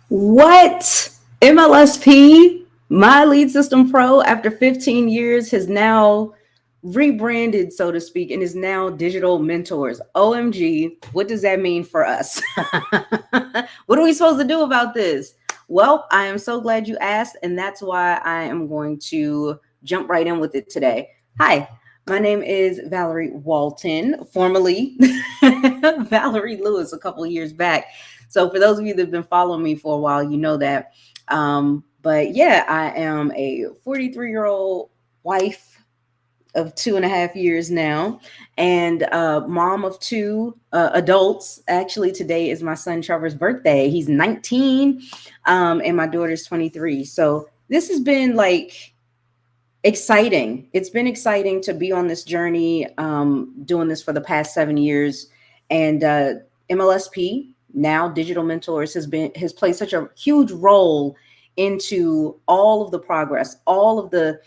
What? MLSP, My Lead System Pro, after 15 years, has now rebranded, so to speak, and is now Digital Mentors. OMG, what does that mean for us? What are we supposed to do about this? Well, I am so glad you asked, and that's why I am going to jump right in with it today. Hi, my name is Valerie Walton, formerly Valerie Lewis a couple of years back. So for those of you that have been following me for a while, you know that. But yeah, I am a 43-year-old wife of 2.5 years now, and mom of two adults. Actually, today is my son Trevor's birthday. He's 19, and my daughter's 23. So this has been like exciting. It's been exciting to be on this journey, doing this for the past 7 years, and MLSP, now Digital Mentors, has played such a huge role into all of the progress, all of the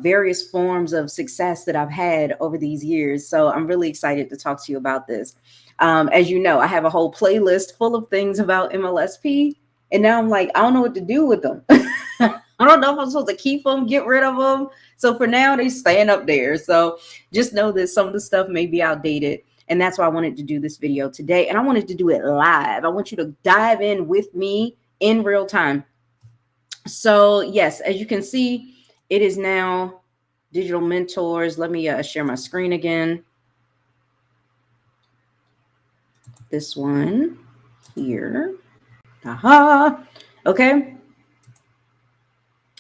various forms of success that I've had over these years. So I'm really excited to talk to you about this. As you know, I have a whole playlist full of things about MLSP, and now I'm like, I don't know what to do with them. I don't know if I'm supposed to keep them, get rid of them. So for now, they staying up there. So just know that some of the stuff may be outdated. And that's why I wanted to do this video today. And I wanted to do it live. I want you to dive in with me in real time. So yes, as you can see, it is now Digital Mentors. Let me share my screen again. This one here. Aha. Okay.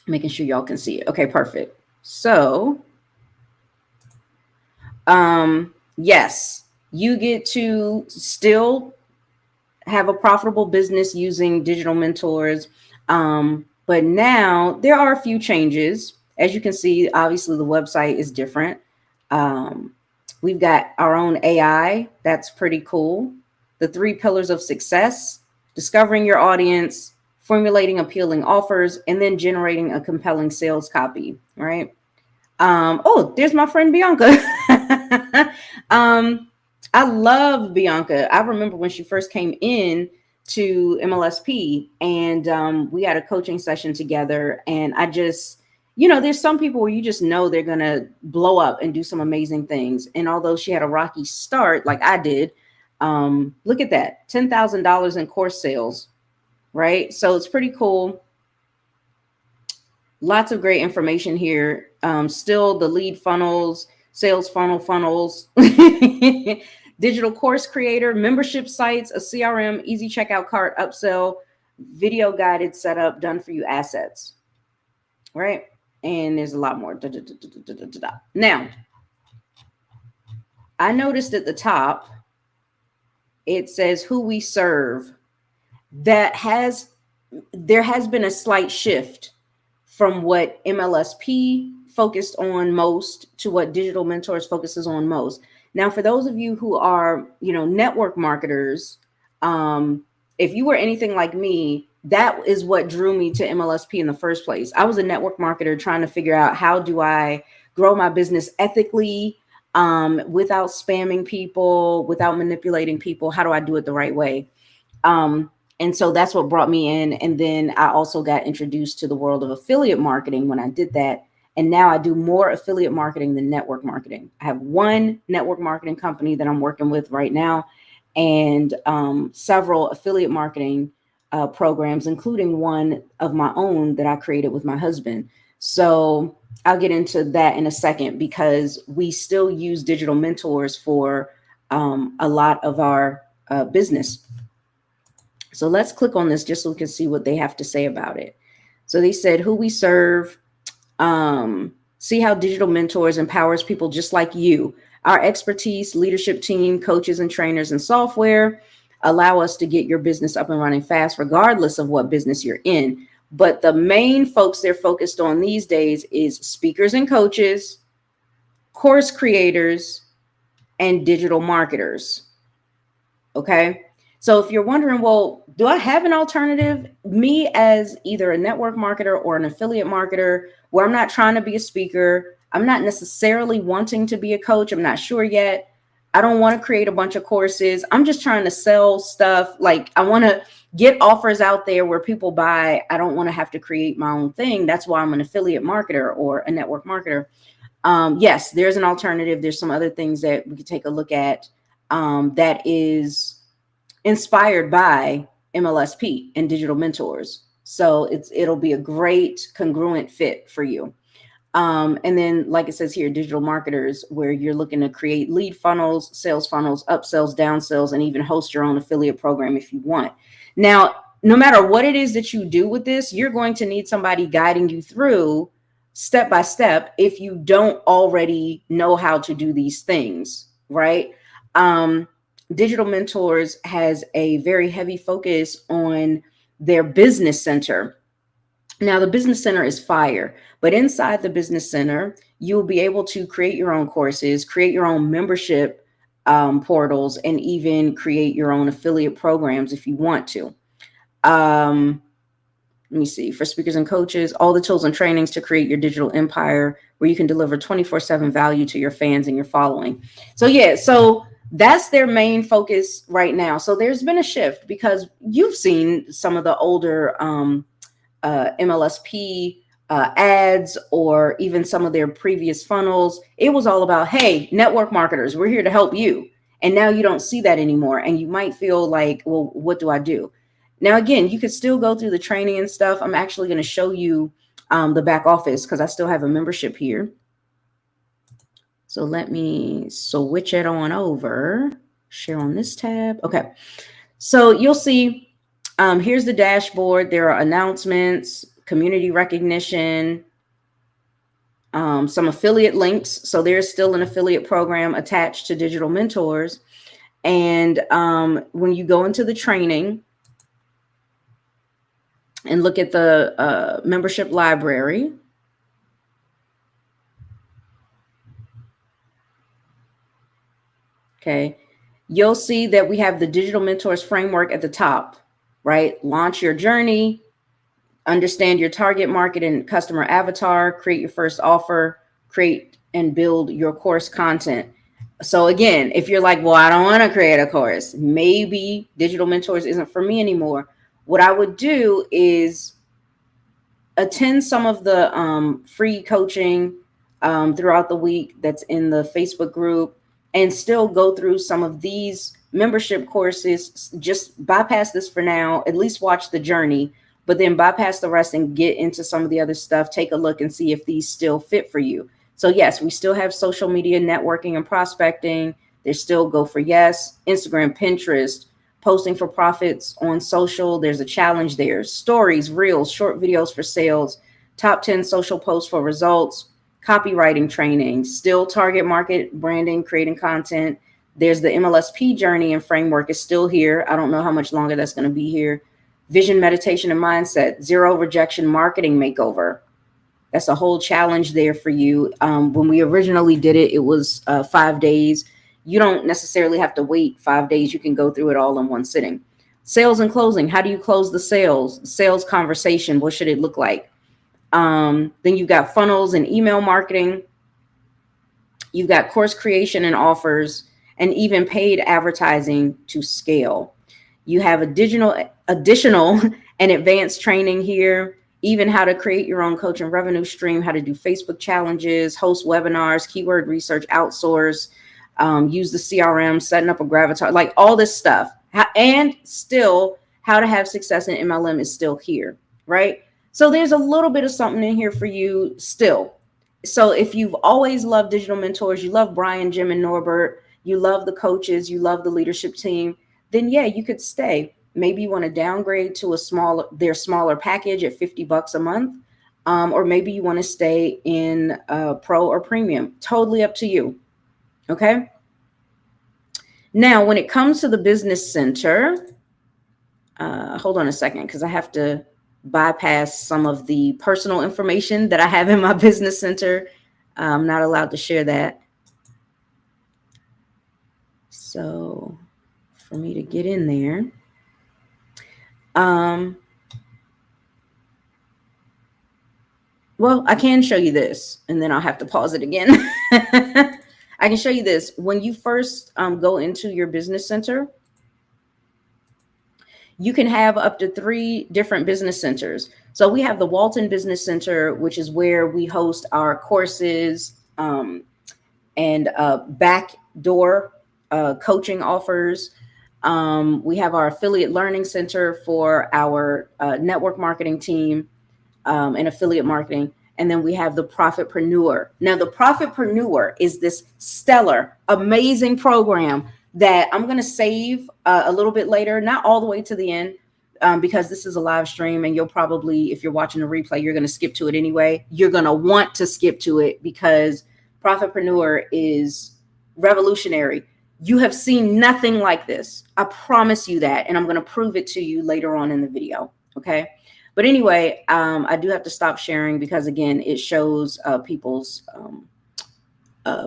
Making sure y'all can see it. Okay, perfect. So, yes, you get to still have a profitable business using Digital Mentors. But now there are a few changes. As you can see, obviously the website is different. We've got our own AI. That's pretty cool. The 3 pillars of success: discovering your audience, formulating appealing offers, and then generating a compelling sales copy, right? Oh, there's my friend Bianca. I love Bianca. I remember when she first came in to MLSP, and we had a coaching session together, and I just, there's some people where you just know they're going to blow up and do some amazing things. And although she had a rocky start like I did, look at that, $10,000 in course sales, right? So it's pretty cool. Lots of great information here. Still the lead funnels, sales funnels, digital course creator, membership sites, a CRM, easy checkout cart, upsell, video guided setup, done for you assets, right? And there's a lot more. Now, I noticed at the top, it says who we serve. There has been a slight shift from what MLSP focused on most to what Digital Mentors focuses on most. Now, for those of you who are, network marketers, if you were anything like me, that is what drew me to MLSP in the first place. I was a network marketer trying to figure out, how do I grow my business ethically, without spamming people, without manipulating people? How do I do it the right way? And so that's what brought me in. And then I also got introduced to the world of affiliate marketing when I did that. And now I do more affiliate marketing than network marketing. I have one network marketing company that I'm working with right now, and several affiliate marketing programs, including one of my own that I created with my husband. So I'll get into that in a second, because we still use Digital Mentors for a lot of our business. So let's click on this just so we can see what they have to say about it. So they said who we serve. See how Digital Mentors empowers people just like you. Our expertise, leadership team, coaches and trainers and software allow us to get your business up and running fast, regardless of what business you're in. But the main folks they're focused on these days is speakers and coaches, course creators, and digital marketers. Okay. So if you're wondering, well, do I have an alternative? Me, as either a network marketer or an affiliate marketer, where I'm not trying to be a speaker, I'm not necessarily wanting to be a coach, I'm not sure yet. I don't want to create a bunch of courses. I'm just trying to sell stuff. Like, I want to get offers out there where people buy. I don't want to have to create my own thing. That's why I'm an affiliate marketer or a network marketer. Yes, there's an alternative. There's some other things that we could take a look at that is inspired by MLSP and digital mentors. So it'll be a great congruent fit for you. And then, like it says here, digital marketers, where you're looking to create lead funnels, sales funnels, upsells, downsells, and even host your own affiliate program if you want. Now, no matter what it is that you do with this, you're going to need somebody guiding you through step by step if you don't already know how to do these things, right? Digital Mentors has a very heavy focus on their business center. Now, the business center is fire, but inside the business center, you'll be able to create your own courses, create your own membership portals, and even create your own affiliate programs if you want to. Let me see, for speakers and coaches, all the tools and trainings to create your digital empire where you can deliver 24/7 value to your fans and your following. So yeah, so that's their main focus right now. So there's been a shift because you've seen some of the older MLSP ads or even some of their previous funnels. It was all about, hey, network marketers, we're here to help you. And now you don't see that anymore. And you might feel like, well, what do I do? Now, again, you could still go through the training and stuff. I'm actually going to show you the back office because I still have a membership here. So let me switch it on over, share on this tab. Okay. So you'll see here's the dashboard. There are announcements, community recognition, some affiliate links. So there's still an affiliate program attached to Digital Mentors. And when you go into the training and look at the membership library, okay, you'll see that we have the Digital Mentors framework at the top, right? Launch your journey, understand your target market and customer avatar, create your first offer, create and build your course content. So again, if you're like, well, I don't want to create a course, maybe Digital Mentors isn't for me anymore. What I would do is attend some of the free coaching throughout the week that's in the Facebook group and still go through some of these membership courses. Just bypass this for now, at least watch the journey, but then bypass the rest and get into some of the other stuff. Take a look and see if these still fit for you. So yes, we still have social media networking and prospecting. There's still Go for Yes, Instagram, Pinterest, posting for profits on social. There's a challenge there. Stories, reels, short videos for sales, top 10 social posts for results, copywriting training, still target market branding, creating content. There's the MLSP journey and framework is still here. I don't know how much longer that's going to be here. Vision, meditation, and mindset, zero rejection marketing makeover. That's a whole challenge there for you. When we originally did it, it was 5 days. You don't necessarily have to wait 5 days. You can go through it all in one sitting. Sales and closing. How do you close the sales? Sales conversation. What should it look like? Then you've got funnels and email marketing. You've got course creation and offers, and even paid advertising to scale. You have additional and advanced training here, even how to create your own coaching revenue stream, how to do Facebook challenges, host webinars, keyword research, outsource, use the CRM, setting up a Gravatar, like all this stuff. And still, how to have success in MLM is still here, right? So there's a little bit of something in here for you still. So if you've always loved Digital Mentors, you love Brian, Jim, and Norbert, you love the coaches, you love the leadership team, then yeah, you could stay. Maybe you want to downgrade to their smaller package at $50 a month, or maybe you want to stay in Pro or Premium. Totally up to you. Okay. Now, when it comes to the business center, hold on a second, because I have to bypass some of the personal information that I have in my business center. I'm not allowed to share that. So for me to get in there, well, I can show you this, and then I'll have to pause it again. I can show you this. When you first go into your business center, You can have up to 3 different business centers. So we have the Walton Business Center, which is where we host our courses and backdoor coaching offers. We have our affiliate learning center for our network marketing team and affiliate marketing. And then we have the Profitpreneur. Now, the Profitpreneur is this stellar, amazing program that I'm going to save a little bit later, not all the way to the end, because this is a live stream and you'll probably, if you're watching a replay, you're going to skip to it anyway. You're going to want to skip to it because Profitpreneur is revolutionary. You have seen nothing like this. I promise you that. And I'm going to prove it to you later on in the video. Okay. But anyway, I do have to stop sharing because, again, it shows people's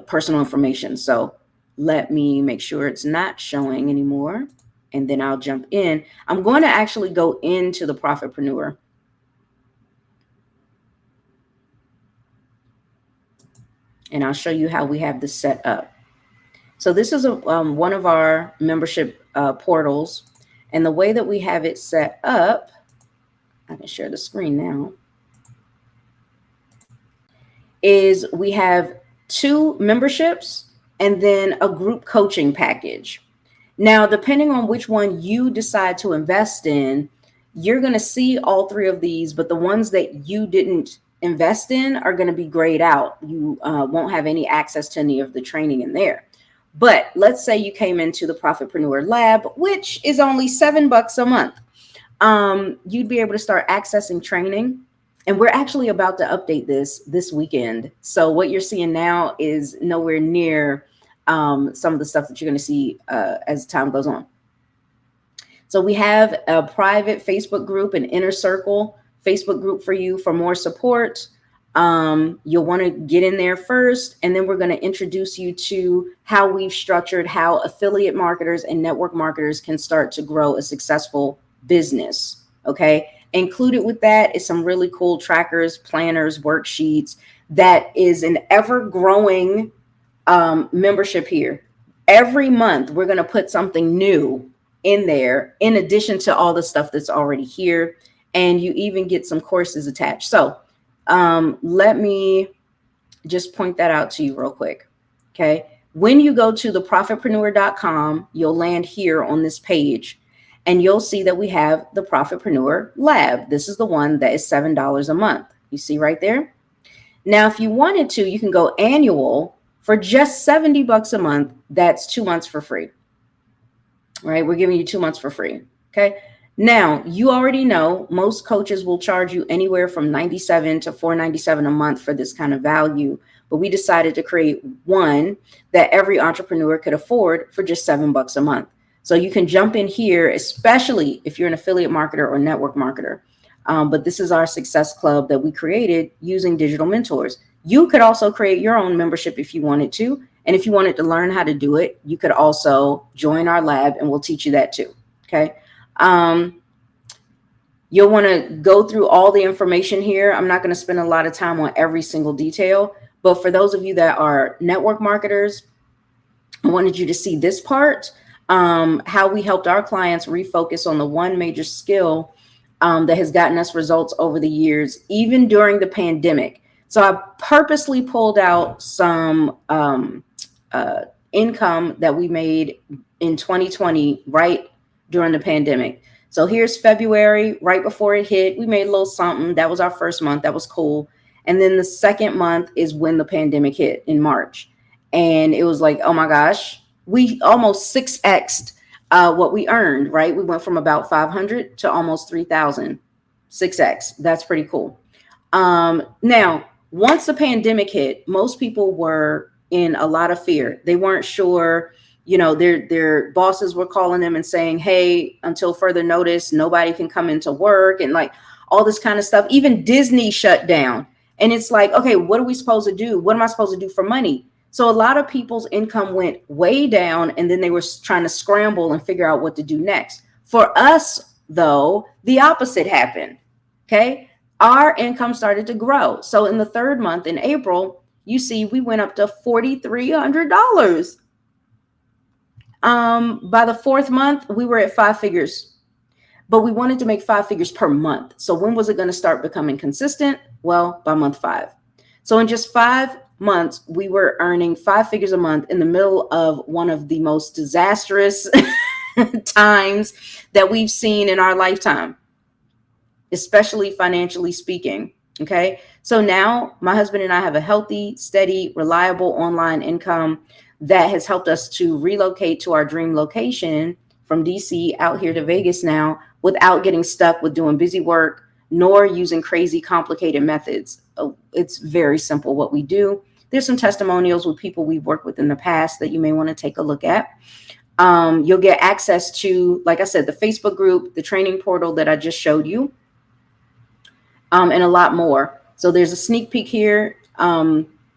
personal information. So let me make sure it's not showing anymore. And then I'll jump in. I'm going to actually go into the Profitpreneur. And I'll show you how we have this set up. So this is one of our membership portals. And the way that we have it set up, I can share the screen now, is we have 2 memberships and then a group coaching package. Now, depending on which one you decide to invest in, you're going to see all 3 of these, but the ones that you didn't invest in are going to be grayed out. You won't have any access to any of the training in there. But let's say you came into the Profitpreneur Lab, which is only $7 a month. You'd be able to start accessing training. And we're actually about to update this weekend. So what you're seeing now is nowhere near some of the stuff that you're going to see as time goes on. So we have a private Facebook group, an inner circle Facebook group for you for more support. You'll want to get in there first, and then we're going to introduce you to how we've structured how affiliate marketers and network marketers can start to grow a successful business. Okay. Included with that is some really cool trackers, planners, worksheets. That is an ever growing membership here. Every month, we're going to put something new in there, in addition to all the stuff that's already here. And you even get some courses attached. So let me just point that out to you real quick. Okay. When you go to theprofitpreneur.com, you'll land here on this page and you'll see that we have the Profitpreneur Lab. This is the one that is $7 a month. You see right there. Now, if you wanted to, you can go annual for just $70 a month. That's 2 months for free. Right. We're giving you 2 months for free. Okay. Now, you already know most coaches will charge you anywhere from $97 to $497 a month for this kind of value. But we decided to create one that every entrepreneur could afford for just $7 a month. So you can jump in here, especially if you're an affiliate marketer or network marketer. But this is our success club that we created using digital mentors. You could also create your own membership if you wanted to. And if you wanted to learn how to do it, you could also join our lab and we'll teach you that too. Okay. You'll want to go through all the information here. I'm not going to spend a lot of time on every single detail, but for those of you that are network marketers, I wanted you to see this part, how we helped our clients refocus on the one major skill that has gotten us results over the years, even during the pandemic. So I purposely pulled out some income that we made in 2020, right during the pandemic. So here's February, right before it hit. We made a little something. That was our first month. That was cool. And then the second month is when the pandemic hit in March. And it was like, oh my gosh, we almost 6x'd what we earned, right? We went from about 500 to almost 3,000, 6x. That's pretty cool. Now, once the pandemic hit, most people were in a lot of fear. They weren't sure. You know, their bosses were calling them and saying, hey, until further notice, nobody can come into work and like all this kind of stuff. Even Disney shut down. And it's like, okay, what are we supposed to do? What am I supposed to do for money? So a lot of people's income went way down and then they were trying to scramble and figure out what to do next. For us, though, the opposite happened. Okay. Our income started to grow. So in the third month in April, you see, we went up to $4,300. By the fourth month, we were at 5 figures. but we wanted to make 5 figures per month. So when was it going to start becoming consistent? Well, by month 5. So in just 5 months, we were earning 5 figures a month in the middle of one of the most disastrous times that we've seen in our lifetime, especially financially speaking. Okay. So now my husband and I have a healthy, steady, reliable online income that has helped us to relocate to our dream location from DC out here to Vegas now without getting stuck with doing busy work nor using crazy complicated methods. It's very simple what we do. There's some testimonials with people we've worked with in the past that you may want to take a look at. You'll get access to, like I said, the Facebook group, the training portal that I just showed you, and a lot more. So there's a sneak peek here.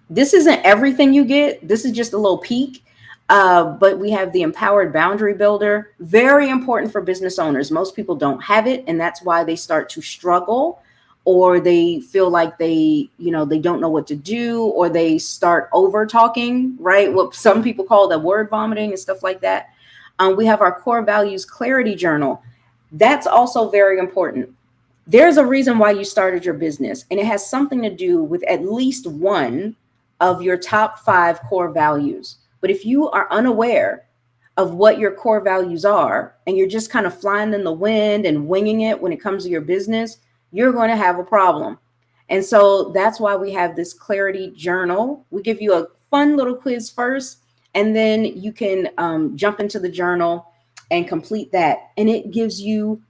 This isn't everything you get. This is just a little peek. But we have the Empowered Boundary Builder, very important for business owners. Most people don't have it, and that's why they start to struggle, or they feel like they don't know what to do, or they start over talking, right? What some people call the word vomiting and stuff like that. We have our core values clarity journal. That's also very important. There's a reason why you started your business, and it has something to do with at least one of your top 5 core values. But if you are unaware of what your core values are, and you're just kind of flying in the wind and winging it when it comes to your business, you're going to have a problem. And so that's why we have this clarity journal. We give you a fun little quiz first, and then you can jump into the journal and complete that. And it gives you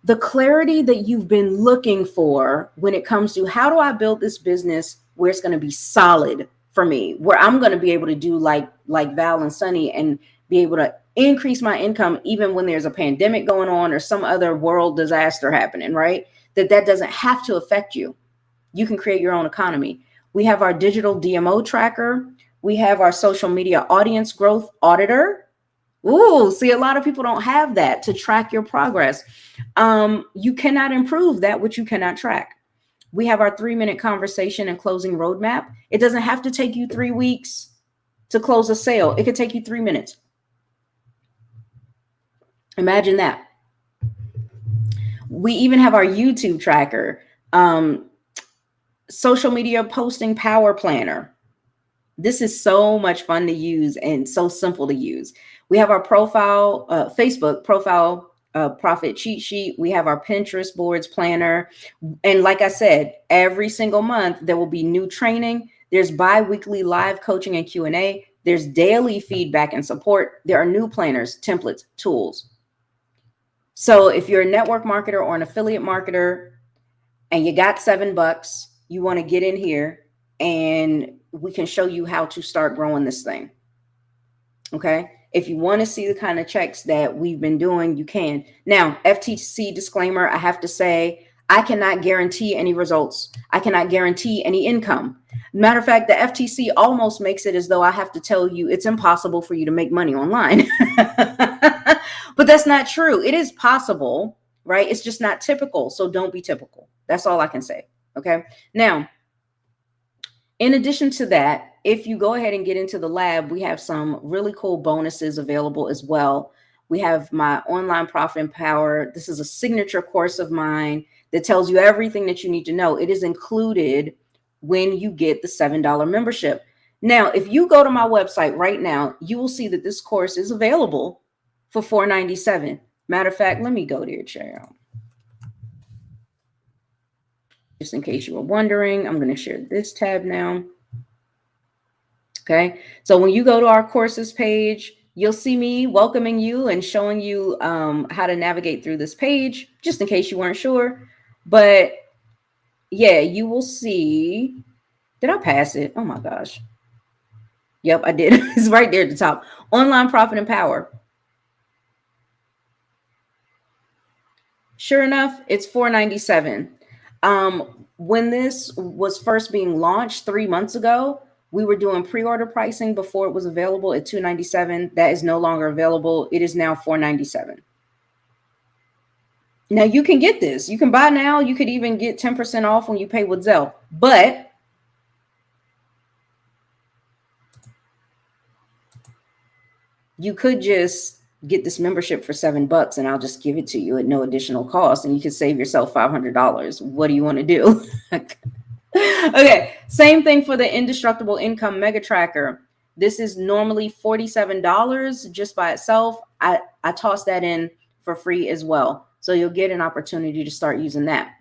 the clarity that you've been looking for when it comes to how do I build this business where it's going to be solid for me, where I'm going to be able to do like Val and Sunny and be able to increase my income even when there's a pandemic going on or some other world disaster happening, right? That doesn't have to affect you. You can create your own economy. We have our digital DMO tracker. We have our social media audience growth auditor. Ooh, see, a lot of people don't have that to track your progress. You cannot improve that which you cannot track. We have our 3-minute conversation and closing roadmap. It doesn't have to take you 3 weeks to close a sale. It could take you 3 minutes. Imagine that. We even have our YouTube tracker, social media posting power planner. This is so much fun to use and so simple to use. We have our profile, Facebook profile profit cheat sheet. We have our Pinterest boards planner. And like I said, every single month, there will be new training. There's bi-weekly live coaching and Q&A. There's daily feedback and support. There are new planners, templates, tools. So if you're a network marketer or an affiliate marketer and you got $7, you want to get in here and we can show you how to start growing this thing. Okay. If you want to see the kind of checks that we've been doing, you can. Now, FTC disclaimer, I have to say, I cannot guarantee any results. I cannot guarantee any income. Matter of fact, the FTC almost makes it as though I have to tell you it's impossible for you to make money online. But that's not true. It is possible, right? It's just not typical. So don't be typical. That's all I can say. Okay. Now, in addition to that, if you go ahead and get into the lab, we have some really cool bonuses available as well. We have my online profit and power. This is a signature course of mine that tells you everything that you need to know. It is included when you get the $7 membership. Now, if you go to my website right now, you will see that this course is available for $497. Matter of fact, let me go there, Cheryl. Just in case you were wondering, I'm going to share this tab now. Okay, so when you go to our courses page, you'll see me welcoming you and showing you how to navigate through this page, just in case you weren't sure. But yeah, you will see. Did I pass it? Oh my gosh. Yep, I did. It's right there at the top. Online profit and power. Sure enough, it's $497. When this was first being launched 3 months ago, we were doing pre-order pricing before it was available at $297. That is no longer available. It is now $497. Now you can get this. You can buy now. You could even get 10% off when you pay with Zelle. But you could just get this membership for $7 and I'll just give it to you at no additional cost. And you can save yourself $500. What do you want to do? Okay. Same thing for the Indestructible Income Mega Tracker. This is normally $47 just by itself. I toss that in for free as well. So you'll get an opportunity to start using that.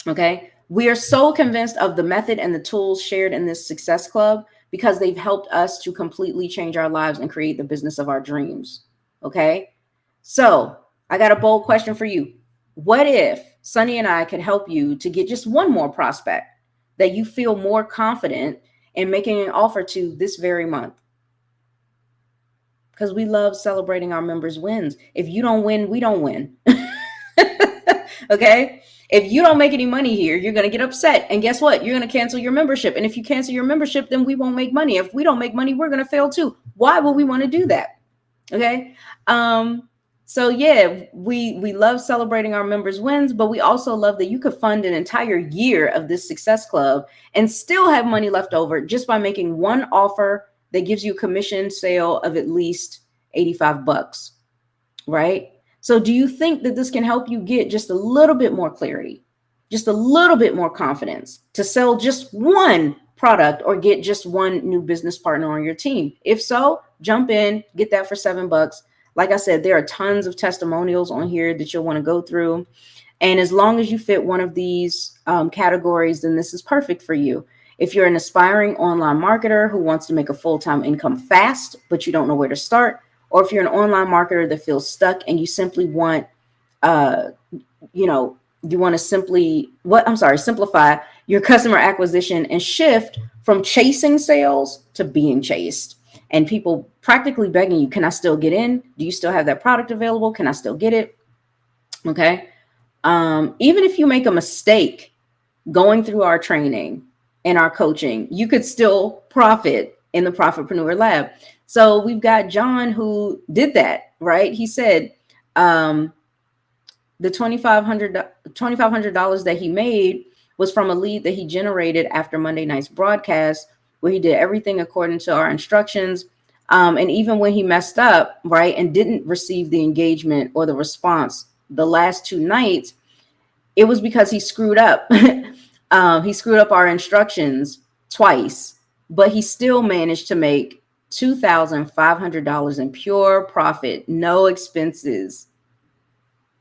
Okay. We are so convinced of the method and the tools shared in this Success Club because they've helped us to completely change our lives and create the business of our dreams. Okay. So I got a bold question for you. What if Sunny and I could help you to get just one more prospect that you feel more confident in making an offer to this very month? Because we love celebrating our members' wins. If you don't win, we don't win. Okay. If you don't make any money here, you're going to get upset. And guess what? You're going to cancel your membership. And if you cancel your membership, then we won't make money. If we don't make money, we're going to fail too. Why would we want to do that? Okay. So yeah, we love celebrating our members' wins, but we also love that you could fund an entire year of this Success Club and still have money left over just by making one offer that gives you a commission sale of at least $85, right? So do you think that this can help you get just a little bit more clarity, just a little bit more confidence to sell just one product or get just one new business partner on your team? If so, jump in, get that for $7. Like I said, there are tons of testimonials on here that you'll want to go through. And as long as you fit one of these categories, then this is perfect for you. If you're an aspiring online marketer who wants to make a full-time income fast, but you don't know where to start, or if you're an online marketer that feels stuck and you simply want, simplify your customer acquisition and shift from chasing sales to being chased. And people practically begging you, can I still get in? Do you still have that product available? Can I still get it? Okay. Even if you make a mistake going through our training and our coaching, you could still profit in the Profitpreneur Lab. So we've got John who did that, right? He said the $2,500 that he made was from a lead that he generated after Monday night's broadcast, where he did everything according to our instructions. And even when he messed up, right, and didn't receive the engagement or the response the last 2 nights, it was because he screwed up. He screwed up our instructions twice, but he still managed to make $2,500 in pure profit, no expenses.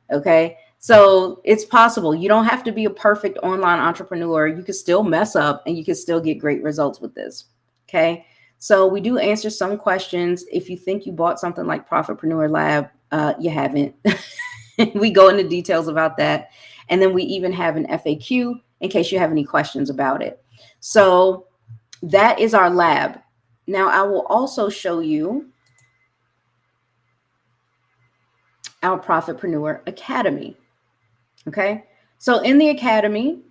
Okay. So it's possible. You don't have to be a perfect online entrepreneur. You can still mess up and you can still get great results with this. Okay. So we do answer some questions. If you think you bought something like Profitpreneur Lab, you haven't. We go into details about that. And then we even have an FAQ in case you have any questions about it. So that is our lab. Now I will also show you our Profitpreneur Academy. Okay. So in the Academy,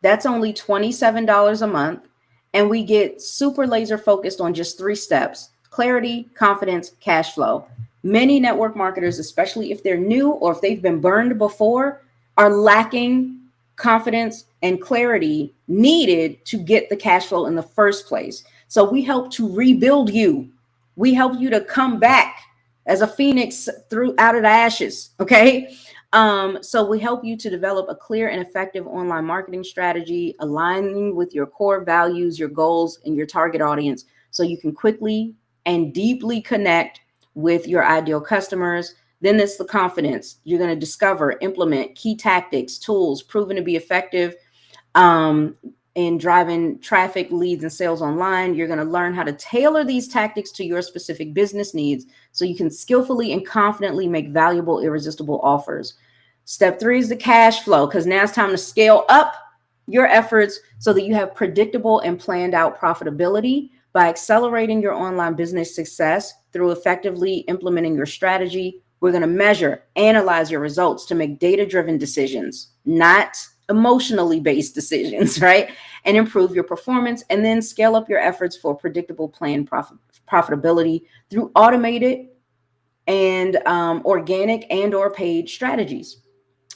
that's only $27 a month. And we get super laser focused on just 3 steps: clarity, confidence, cash flow. Many network marketers, especially if they're new or if they've been burned before, are lacking confidence and clarity needed to get the cash flow in the first place. So we help to rebuild you. We help you to come back as a phoenix out of the ashes. Okay. So we help you to develop a clear and effective online marketing strategy, aligning with your core values, your goals, and your target audience, so you can quickly and deeply connect with your ideal customers. Then it's the confidence. You're going to discover, implement key tactics, tools proven to be effective in driving traffic, leads, and sales online. You're going to learn how to tailor these tactics to your specific business needs so you can skillfully and confidently make valuable, irresistible offers. Step 3 is the cash flow, because now it's time to scale up your efforts so that you have predictable and planned out profitability by accelerating your online business success through effectively implementing your strategy. We're going to measure, analyze your results to make data-driven decisions, not emotionally based decisions, right? And improve your performance, and then scale up your efforts for predictable planned profitability through automated and organic and or paid strategies.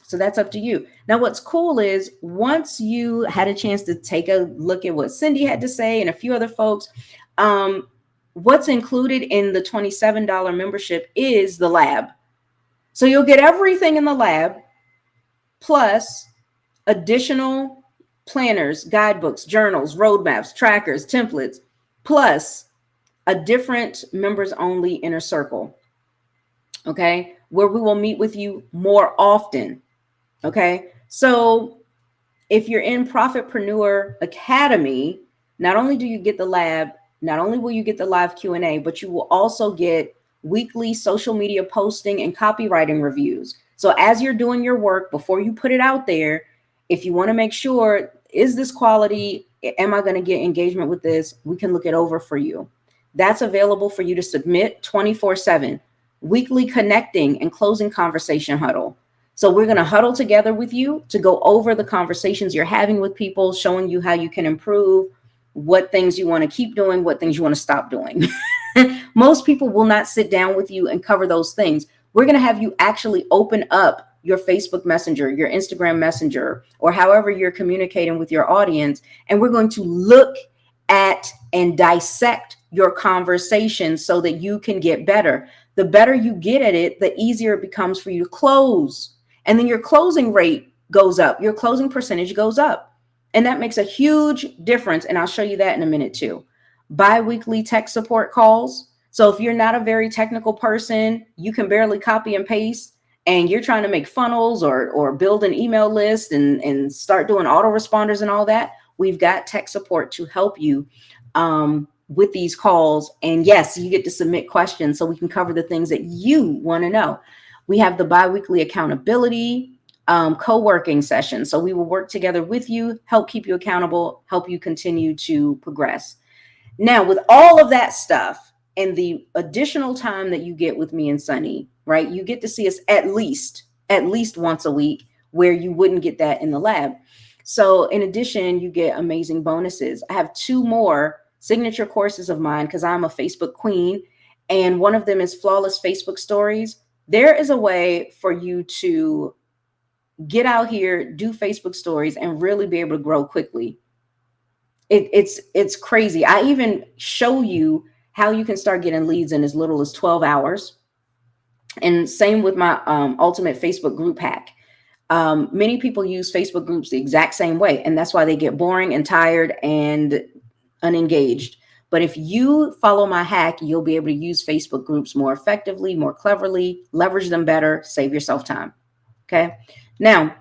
So that's up to you. Now, what's cool is once you had a chance to take a look at what Cindy had to say and a few other folks, what's included in the $27 membership is the lab. So you'll get everything in the lab plus additional planners, guidebooks, journals, roadmaps, trackers, templates, plus a different members only inner circle. Okay. Where we will meet with you more often. Okay. So if you're in Profitpreneur Academy, not only do you get the lab, not only will you get the live Q&A, but you will also get weekly social media posting and copywriting reviews. So as you're doing your work, before you put it out there, if you want to make sure, is this quality? Am I going to get engagement with this? We can look it over for you. That's available for you to submit 24/7. Weekly connecting and closing conversation huddle. So we're going to huddle together with you to go over the conversations you're having with people, showing you how you can improve, what things you want to keep doing, what things you want to stop doing. Most people will not sit down with you and cover those things. We're going to have you actually open up your Facebook Messenger, your Instagram Messenger, or however you're communicating with your audience. And we're going to look at and dissect your conversation so that you can get better. The better you get at it, the easier it becomes for you to close. And then your closing rate goes up. Your closing percentage goes up. And that makes a huge difference. And I'll show you that in a minute too. Bi-weekly tech support calls. So if you're not a very technical person, you can barely copy and paste, and you're trying to make funnels or build an email list and start doing autoresponders and all that, we've got tech support to help you with these calls. And yes, you get to submit questions so we can cover the things that you want to know. We have the bi-weekly accountability co-working sessions. So we will work together with you, help keep you accountable, help you continue to progress. Now, with all of that stuff and the additional time that you get with me and Sunny, right? You get to see us at least once a week, where you wouldn't get that in the lab. So in addition, you get amazing bonuses. I have 2 more signature courses of mine because I'm a Facebook queen. And one of them is Flawless Facebook Stories. There is a way for you to get out here, do Facebook stories, and really be able to grow quickly. It's crazy. I even show you how you can start getting leads in as little as 12 hours. And same with my ultimate Facebook group hack. Many people use Facebook groups the exact same way, and that's why they get boring and tired and unengaged. But if you follow my hack, you'll be able to use Facebook groups more effectively, more cleverly, leverage them better, save yourself time. Okay. Now,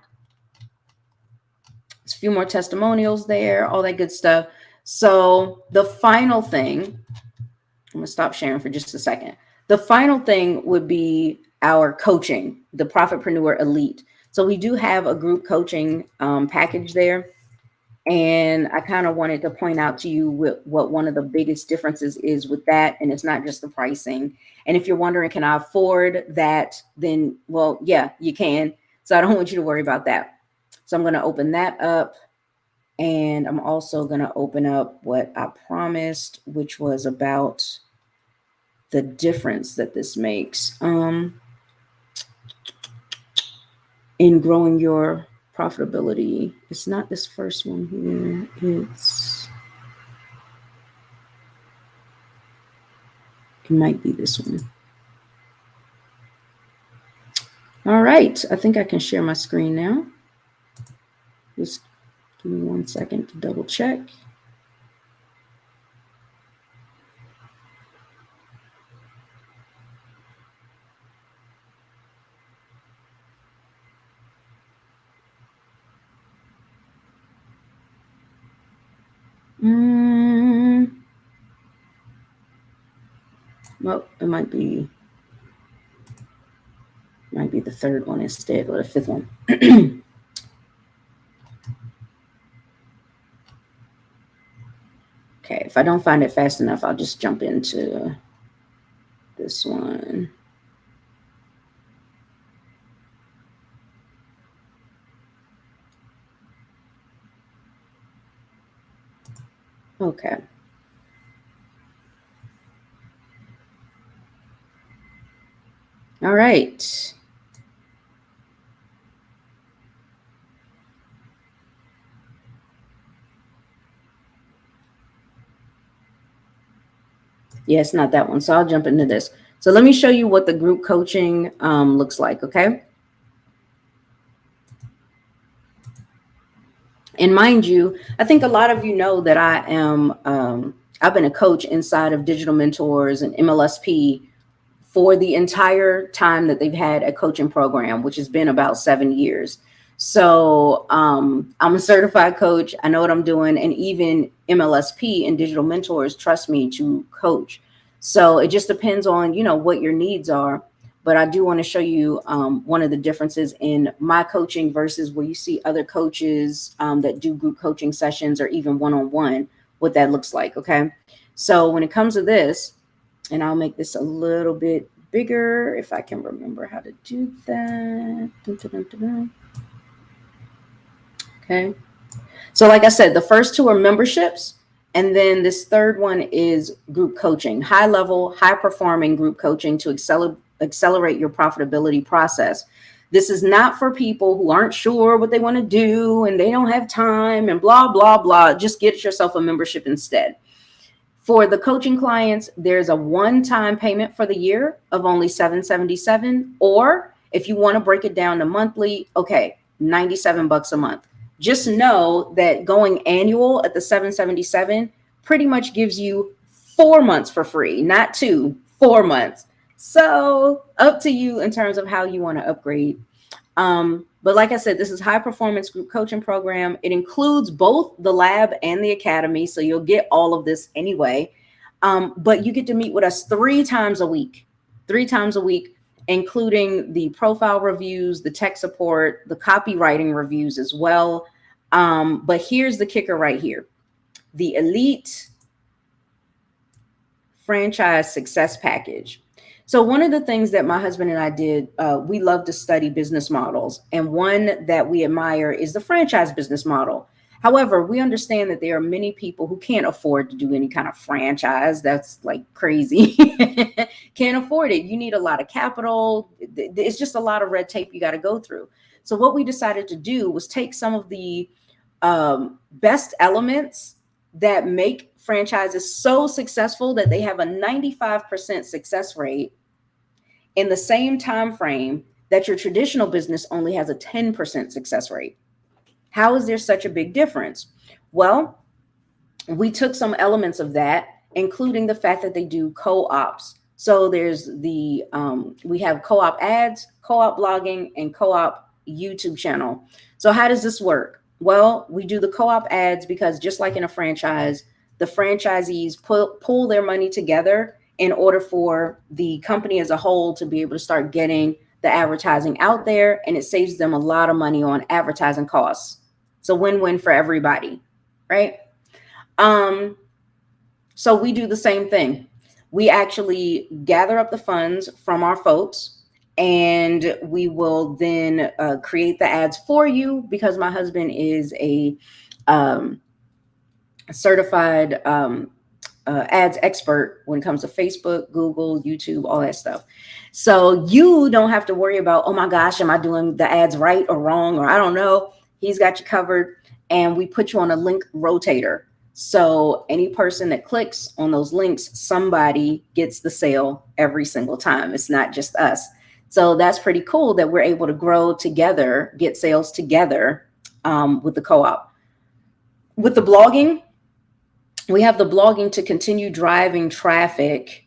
there's a few more testimonials there, all that good stuff. So the final thing, I'm going to stop sharing for just a second. The final thing would be our coaching, the Profitpreneur Elite. So we do have a group coaching package there. And I kind of wanted to point out to you what one of the biggest differences is with that. And it's not just the pricing. And if you're wondering, can I afford that? Then, well, yeah, you can. So I don't want you to worry about that. So I'm going to open that up. And I'm also going to open up what I promised, which was about the difference that this makes in growing your profitability. It's not this first one here. It might be this one. All right. I think I can share my screen now. Just give me 1 second to double check. Well, it might be the third one instead, or the 5th one. Okay, if I don't find it fast enough, I'll just jump into this one. Okay. All right. Yeah, it's not that one. So I'll jump into this. So let me show you what the group coaching looks like, okay? And mind you, I think a lot of you know that I've been a coach inside of Digital Mentors and MLSP for the entire time that they've had a coaching program, which has been about 7 years. So I'm a certified coach. I know what I'm doing. And even MLSP and Digital Mentors trust me to coach. So it just depends on, what your needs are. But I do want to show you one of the differences in my coaching versus where you see other coaches that do group coaching sessions or even one-on-one, what that looks like. Okay. So when it comes to this, and I'll make this a little bit bigger if I can remember how to do that. Dun, dun, dun, dun. Okay. So like I said, the first two are memberships. And then this third one is group coaching, high level, high performing group coaching to accelerate your profitability process. This is not for people who aren't sure what they want to do and they don't have time and blah, blah, blah. Just get yourself a membership instead. For the coaching clients, there's a one-time payment for the year of only $777. Or if you want to break it down to monthly, okay, $97 a month. Just know that going annual at the $777 pretty much gives you 4 months for free, not 2, 4 months. So up to you in terms of how you want to upgrade. But like I said, this is high performance group coaching program. It includes both the lab and the academy. So you'll get all of this anyway. But you get to meet with us 3 times a week, including the profile reviews, the tech support, the copywriting reviews as well. But here's the kicker right here. The Elite Franchise Success Package. So one of the things that my husband and I did, we love to study business models. And one that we admire is the franchise business model. However, we understand that there are many people who can't afford to do any kind of franchise. That's like crazy. Can't afford it. You need a lot of capital. It's just a lot of red tape you got to go through. So what we decided to do was take some of the best elements that make franchises so successful that they have a 95% success rate in the same time frame that your traditional business only has a 10% success rate. How is there such a big difference? Well, we took some elements of that, including the fact that they do co-ops. So there's we have co-op ads, co-op blogging, and co-op YouTube channel. So how does this work? Well, we do the co-op ads because just like in a franchise, the franchisees pull their money together in order for the company as a whole to be able to start getting the advertising out there, and it saves them a lot of money on advertising costs. So win-win for everybody, right? So we do the same thing. We actually gather up the funds from our folks, and we will then create the ads for you because my husband is a certified ads expert when it comes to Facebook, Google, YouTube, all that stuff. So you don't have to worry about, oh my gosh, am I doing the ads right or wrong? Or I don't know. He's got you covered. And we put you on a link rotator. So any person that clicks on those links, somebody gets the sale every single time. It's not just us. So that's pretty cool that we're able to grow together, get sales together with the co-op. With the blogging, we have the blogging to continue driving traffic,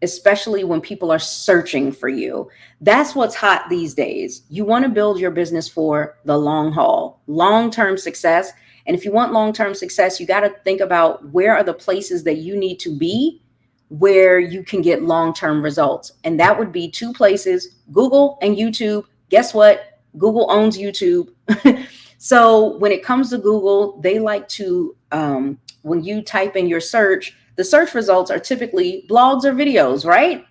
especially when people are searching for you. That's what's hot these days. You want to build your business for the long haul, long-term success. And if you want long-term success, you got to think about where are the places that you need to be where you can get long-term results. And that would be 2 places, Google and YouTube. Guess what? Google owns YouTube. So when it comes to Google, they like to, when you type in your search, the search results are typically blogs or videos, right?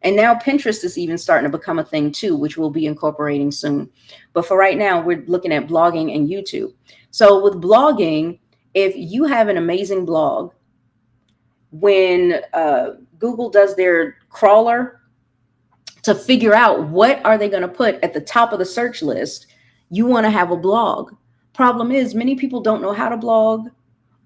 And now Pinterest is even starting to become a thing too, which we'll be incorporating soon. But for right now, we're looking at blogging and YouTube. So with blogging, if you have an amazing blog, when Google does their crawler to figure out what are they going to put at the top of the search list, you want to have a blog. Problem is, many people don't know how to blog,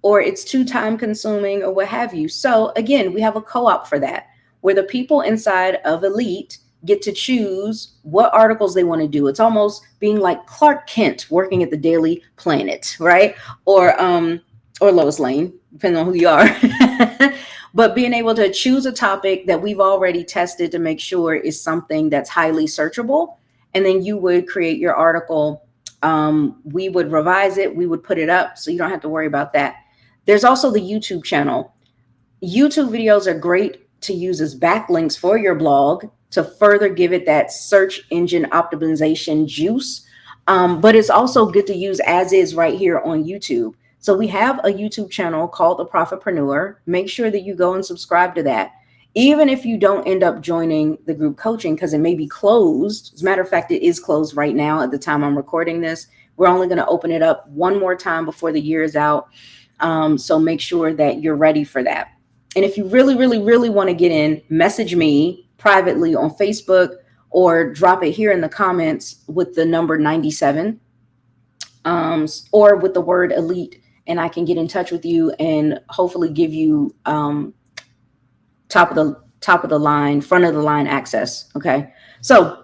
or it's too time consuming or what have you. So again, we have a co-op for that, where the people inside of Elite get to choose what articles they want to do. It's almost being like Clark Kent working at the Daily Planet, right? Or Lois Lane, depending on who you are. But being able to choose a topic that we've already tested to make sure is something that's highly searchable. And then you would create your article. We would revise it. We would put it up, so you don't have to worry about that. There's also the YouTube channel. YouTube videos are great to use as backlinks for your blog to further give it that search engine optimization juice. But it's also good to use as is right here on YouTube. So we have a YouTube channel called The Profitpreneur. Make sure that you go and subscribe to that. Even if you don't end up joining the group coaching, because it may be closed. As a matter of fact, it is closed right now at the time I'm recording this. We're only going to open it up one more time before the year is out. So make sure that you're ready for that. And if you really, really, really want to get in, message me privately on Facebook or drop it here in the comments with the number 97 or with the word elite. And I can get in touch with you and hopefully give you top of the line, front of the line access. Okay. So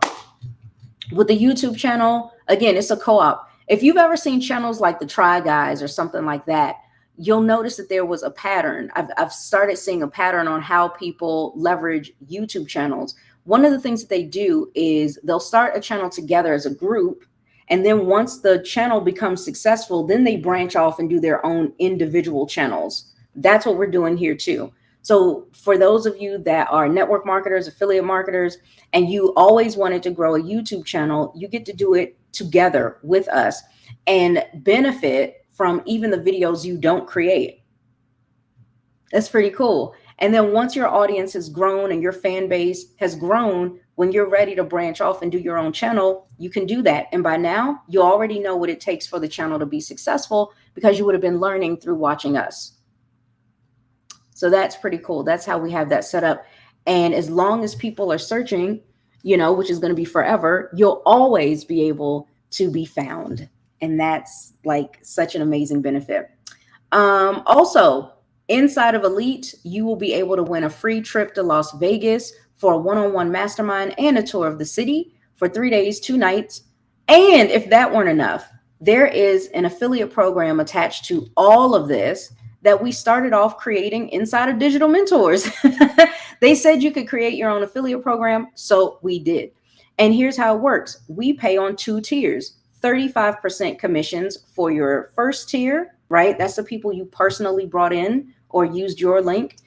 with the YouTube channel, again, it's a co-op. If you've ever seen channels like the Try Guys or something like that, you'll notice that there was a pattern. I've started seeing a pattern on how people leverage YouTube channels. One of the things that they do is they'll start a channel together as a group. And then once the channel becomes successful, then they branch off and do their own individual channels. That's what we're doing here too. So for those of you that are network marketers, affiliate marketers, and you always wanted to grow a YouTube channel, you get to do it together with us and benefit from even the videos you don't create. That's pretty cool. And then once your audience has grown and your fan base has grown, when you're ready to branch off and do your own channel, you can do that. And by now, you already know what it takes for the channel to be successful because you would have been learning through watching us. So that's pretty cool. That's how we have that set up. And as long as people are searching, which is going to be forever, you'll always be able to be found. And that's like such an amazing benefit. Also, inside of Elite, you will be able to win a free trip to Las Vegas for a one-on-one mastermind and a tour of the city for 3 days, 2 nights. And if that weren't enough, there is an affiliate program attached to all of this that we started off creating inside of Digital Mentors. They said you could create your own affiliate program, so we did. And here's how it works. We pay on 2 tiers. 35% commissions for your first tier, right? That's the people you personally brought in or used your link.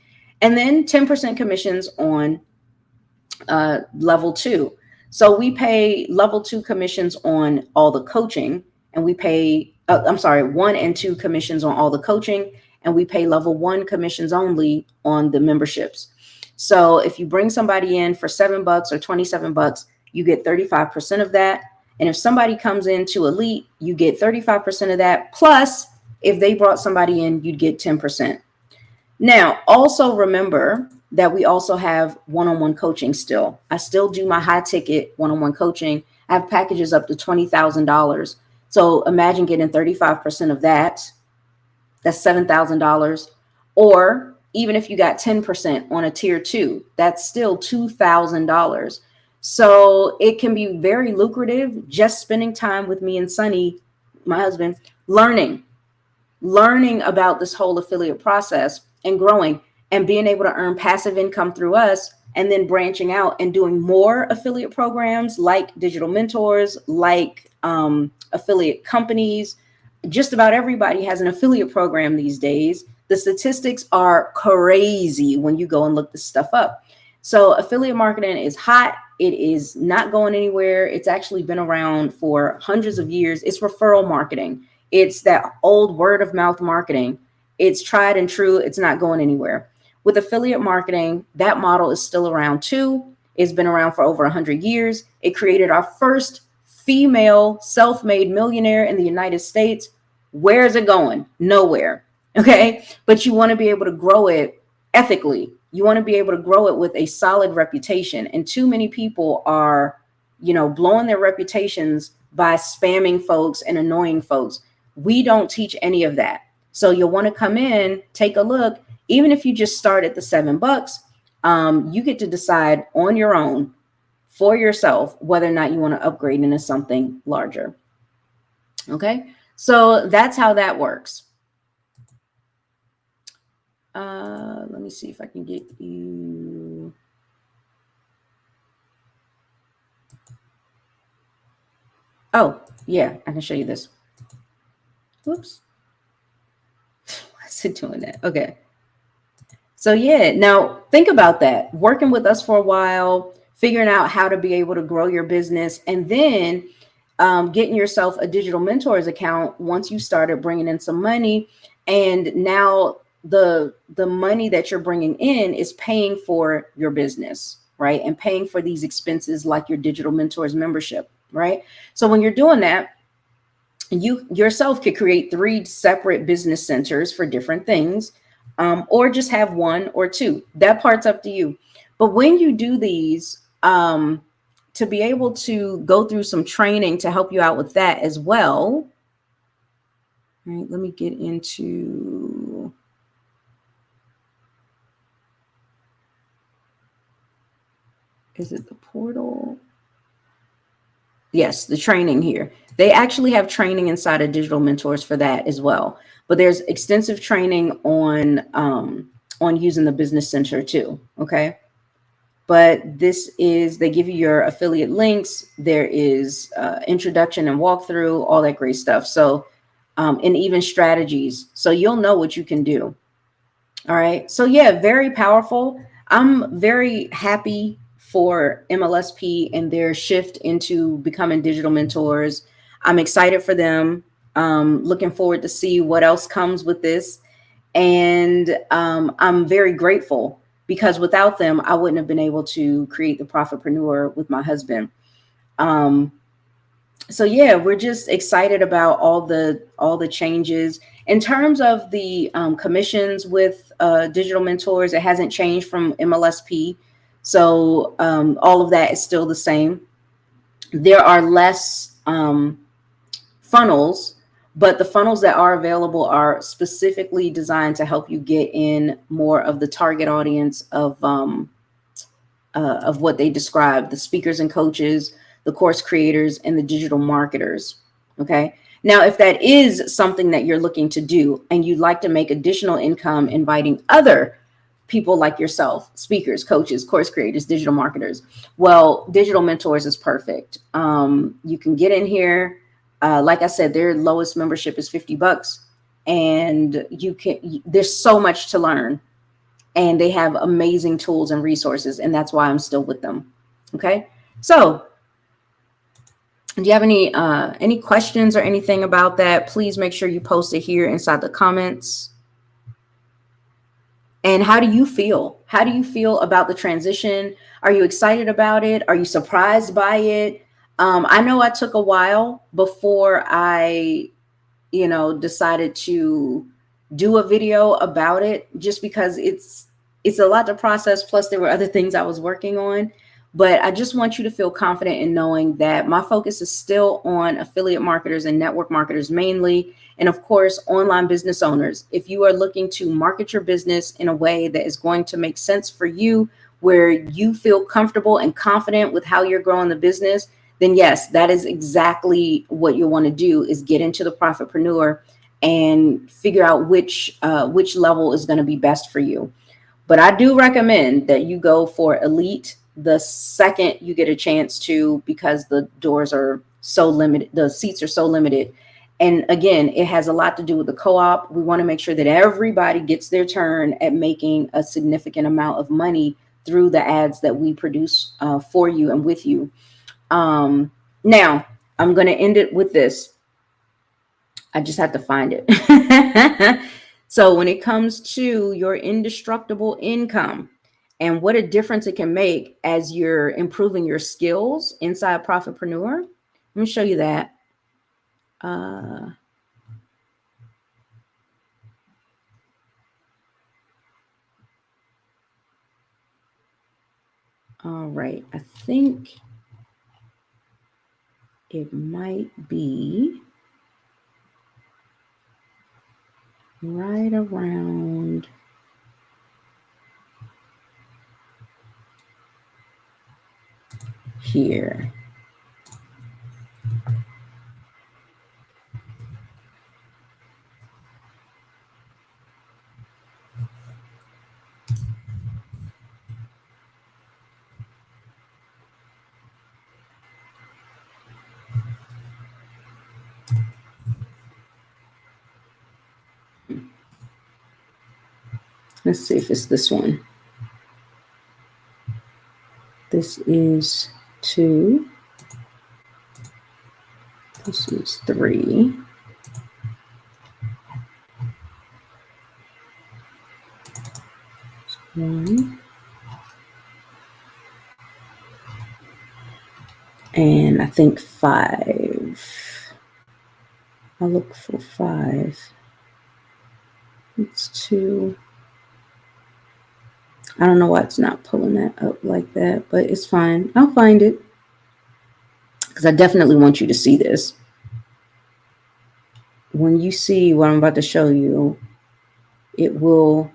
And then 10% commissions on level 2. So we pay level 2 commissions on all the coaching, and we pay, 1 and 2 commissions on all the coaching, and we pay level 1 commissions only on the memberships. So if you bring somebody in for $7 or $27, you get 35% of that. And if somebody comes into Elite, you get 35% of that. Plus, if they brought somebody in, you'd get 10%. Now, also remember that we also have one-on-one coaching still. I still do my high ticket one-on-one coaching. I have packages up to $20,000. So imagine getting 35% of that. That's $7,000. Or even if you got 10% on a tier 2, that's still $2,000. So it can be very lucrative just spending time with me and Sunny, my husband, learning about this whole affiliate process and growing and being able to earn passive income through us, and then branching out and doing more affiliate programs like Digital Mentors, like affiliate companies. Just about everybody has an affiliate program these days. The statistics are crazy when you go and look this stuff up. So affiliate marketing is hot. It is not going anywhere. It's actually been around for hundreds of years. It's referral marketing. It's that old word of mouth marketing. It's tried and true. It's not going anywhere. With affiliate marketing, that model is still around too. It's been around for over 100 years. It created our first female self-made millionaire in the United States. Where is it going? Nowhere. Okay. But you want to be able to grow it ethically. You want to be able to grow it with a solid reputation. And too many people are, blowing their reputations by spamming folks and annoying folks. We don't teach any of that. So you'll want to come in, take a look. Even if you just start at the $7, you get to decide on your own for yourself whether or not you want to upgrade into something larger. Okay, so that's how that works. Let me see if I can get you. Oh, yeah, I can show you this. Whoops. Why is it doing that? Okay. So yeah, now think about that. Working with us for a while, figuring out how to be able to grow your business, and then getting yourself a digital mentors account once you started bringing in some money, and now the money that you're bringing in is paying for your business, right? And paying for these expenses like your digital mentors membership, right? So when you're doing that, you yourself could create 3 separate business centers for different things, or just have 1 or 2. That part's up to you. But when you do these, to be able to go through some training to help you out with that as well. All right, let me get into. Is it the portal? Yes, the training here. They actually have training inside of Digital Mentors for that as well. But there's extensive training on using the Business Center too. Okay. But this is, they give you your affiliate links. There is introduction and walkthrough, all that great stuff. So, and even strategies. So you'll know what you can do. All right. So yeah, very powerful. I'm very happy for MLSP and their shift into becoming digital mentors. I'm excited for them. Looking forward to see what else comes with this. And I'm very grateful because without them, I wouldn't have been able to create the Profitpreneur with my husband. So yeah, we're just excited about all the changes in terms of the commissions with digital mentors. It hasn't changed from MLSP, so all of that is still the same. There are less funnels, but the funnels that are available are specifically designed to help you get in more of the target audience of what they describe: the speakers and coaches, the course creators, and the digital marketers. Okay. Now, if that is something that you're looking to do and you'd like to make additional income inviting other people like yourself, speakers, coaches, course creators, digital marketers, well, Digital Mentors is perfect. You can get in here. Like I said, their lowest membership is $50, and there's so much to learn, and they have amazing tools and resources, and that's why I'm still with them. Okay. So do you have any questions or anything about that? Please make sure you post it here inside the comments. And how do you feel? How do you feel about the transition? Are you excited about it? Are you surprised by it? I know I took a while before I, decided to do a video about it, just because it's a lot to process. Plus there were other things I was working on. But I just want you to feel confident in knowing that my focus is still on affiliate marketers and network marketers mainly. And of course, online business owners. If you are looking to market your business in a way that is going to make sense for you, where you feel comfortable and confident with how you're growing the business, then yes, that is exactly what you want to do, is get into the Profitpreneur and figure out which level is going to be best for you. But I do recommend that you go for Elite the second you get a chance to, because the doors are so limited, the seats are so limited. And again, it has a lot to do with the co-op. We want to make sure that everybody gets their turn at making a significant amount of money through the ads that we produce for you and with you. Now, I'm going to end it with this. I just have to find it. So when it comes to your indestructible income and what a difference it can make as you're improving your skills inside Profitpreneur, let me show you that. All right. I think it might be. right around here. Let's see if it's this one. This is 2. This is 3. This 1. And I think 5. I'll look for 5. It's 2. I don't know why it's not pulling that up like that, but it's fine. I'll find it because I definitely want you to see this. When you see what I'm about to show you, it will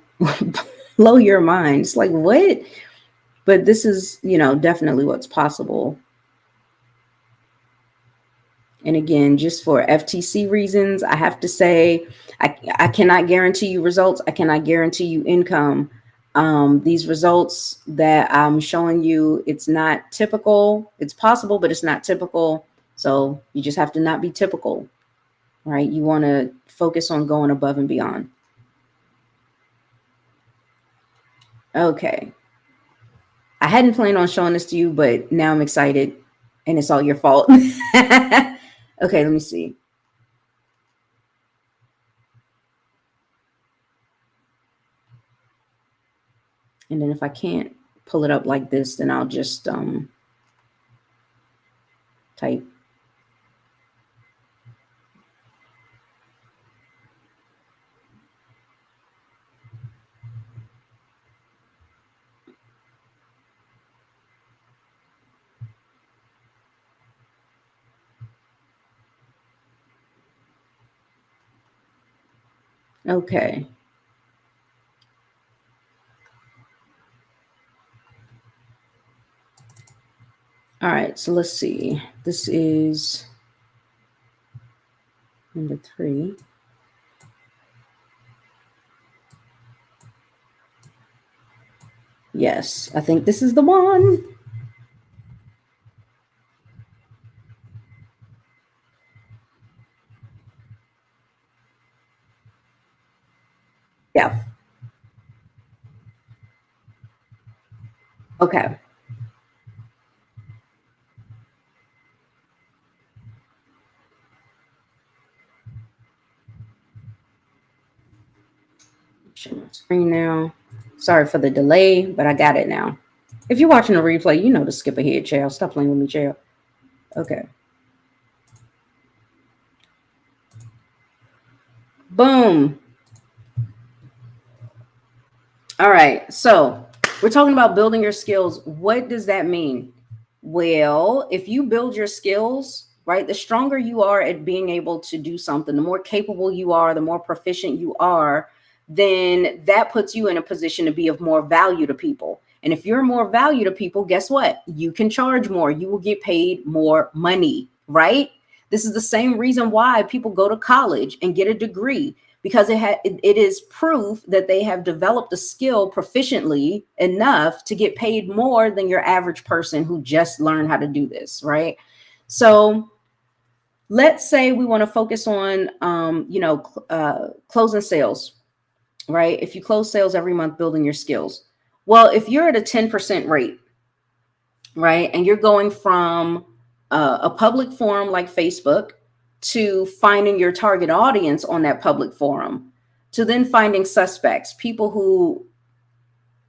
blow your mind. It's like, what? But this is, definitely what's possible. And again, just for FTC reasons, I have to say, I cannot guarantee you results. I cannot guarantee you income. These results that I'm showing you, it's not typical. It's possible, but it's not typical. So you just have to not be typical, right? You want to focus on going above and beyond. Okay. I hadn't planned on showing this to you, but now I'm excited and it's all your fault. Okay, let me see. And then if I can't pull it up like this, then I'll just type. Okay. All right, so let's see. This is number 3. Yes, I think this is the one. Yeah. Okay. Share my screen now. Sorry for the delay, but I got it now. If you're watching a replay, you know to skip ahead, Chael. Stop playing with me, Chael. Okay. Boom. All right. So we're talking about building your skills. What does that mean? Well, if you build your skills, right, the stronger you are at being able to do something, the more capable you are, the more proficient you are, then that puts you in a position to be of more value to people. And if you're more value to people, guess what? You can charge more. You will get paid more money, right? This is the same reason why people go to college and get a degree, because it is proof that they have developed a skill proficiently enough to get paid more than your average person who just learned how to do this, right? So let's say we want to focus on, closing sales, right? If you close sales every month, building your skills. Well, if you're at a 10% rate, right, and you're going from a public forum like Facebook to finding your target audience on that public forum, to then finding suspects, people who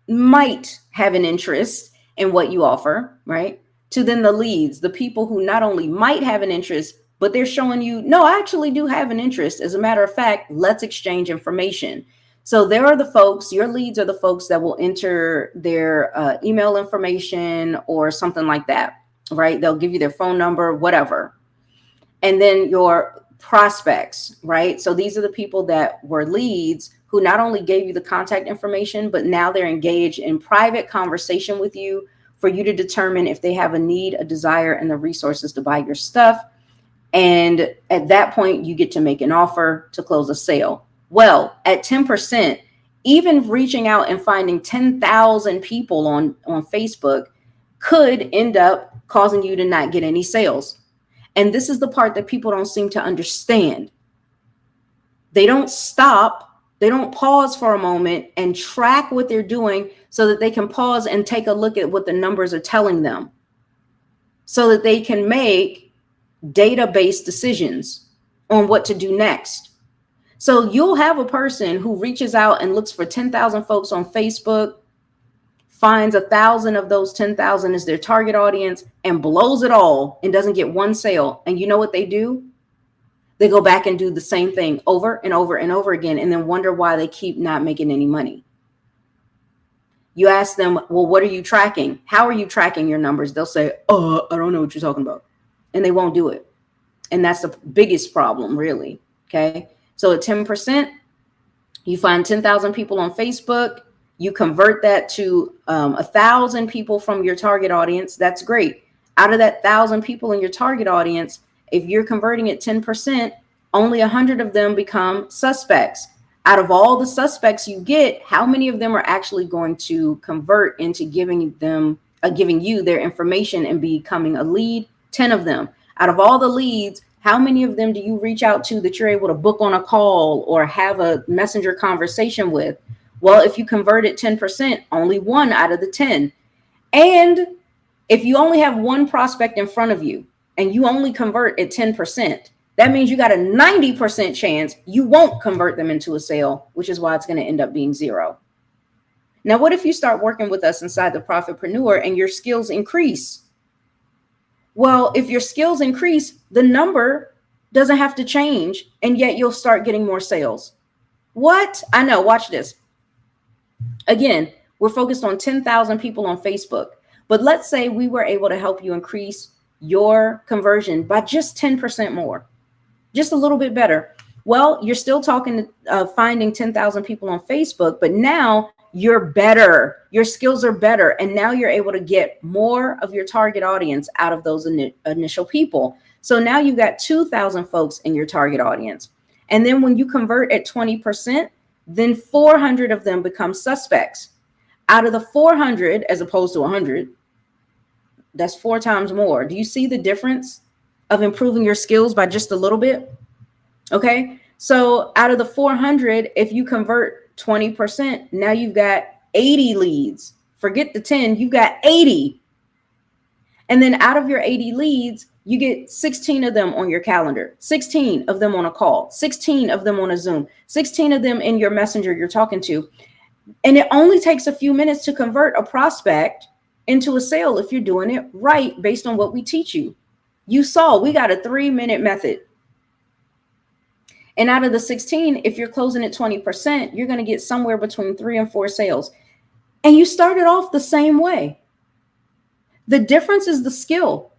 might have an interest in what you offer, right? To then the leads, the people who not only might have an interest, but they're showing you, no, I actually do have an interest. As a matter of fact, let's exchange information. So there are the folks, your leads are the folks that will enter their email information or something like that, right? They'll give you their phone number, whatever. And then your prospects, right? So these are the people that were leads who not only gave you the contact information, but now they're engaged in private conversation with you for you to determine if they have a need, a desire, and the resources to buy your stuff. And at that point, you get to make an offer to close a sale. Well, at 10%, even reaching out and finding 10,000 people on Facebook could end up causing you to not get any sales. And this is the part that people don't seem to understand. They don't stop. They don't pause for a moment and track what they're doing so that they can pause and take a look at what the numbers are telling them so that they can make data-based decisions on what to do next. So you'll have a person who reaches out and looks for 10,000 folks on Facebook, finds 1,000 of those 10,000 as their target audience and blows it all and doesn't get one sale. And you know what they do? They go back and do the same thing over and over and over again and then wonder why they keep not making any money. You ask them, well, what are you tracking? How are you tracking your numbers? They'll say, I don't know what you're talking about. And they won't do it. And that's the biggest problem, really. Okay. So at 10%, you find 10,000 people on Facebook. You convert that to 1,000 people from your target audience. That's great. Out of that 1,000 people in your target audience, if you're converting at 10%, only 100 of them become suspects. Out of all the suspects you get, how many of them are actually going to convert into giving you their information and becoming a lead? 10 of them. Out of all the leads, how many of them do you reach out to that you're able to book on a call or have a messenger conversation with? Well, if you convert at 10%, only 1 out of the 10. And if you only have 1 prospect in front of you and you only convert at 10%, that means you got a 90% chance you won't convert them into a sale, which is why it's going to end up being 0. Now, what if you start working with us inside the Profitpreneur and your skills increase? Well, if your skills increase, the number doesn't have to change, and yet you'll start getting more sales. What? I know. Watch this. Again, we're focused on 10,000 people on Facebook, but let's say we were able to help you increase your conversion by just 10% more, just a little bit better. Well, you're still talking finding 10,000 people on Facebook, but now you're better. Your skills are better. And now you're able to get more of your target audience out of those initial people. So now you've got 2,000 folks in your target audience. And then when you convert at 20%, then 400 of them become suspects. Out of the 400, as opposed to 100, that's 4 times more. Do you see the difference of improving your skills by just a little bit? Okay. So out of the 400, if you convert 20%, now you've got 80 leads. Forget the 10, you've got 80. And then out of your 80 leads, you get 16 of them on your calendar, 16 of them on a call, 16 of them on a Zoom, 16 of them in your messenger you're talking to. And it only takes a few minutes to convert a prospect into a sale if you're doing it right based on what we teach you. You saw we got a 3-minute method. And out of the 16, if you're closing at 20%, you're going to get somewhere between 3 and 4 sales. And you started off the same way. The difference is the skill.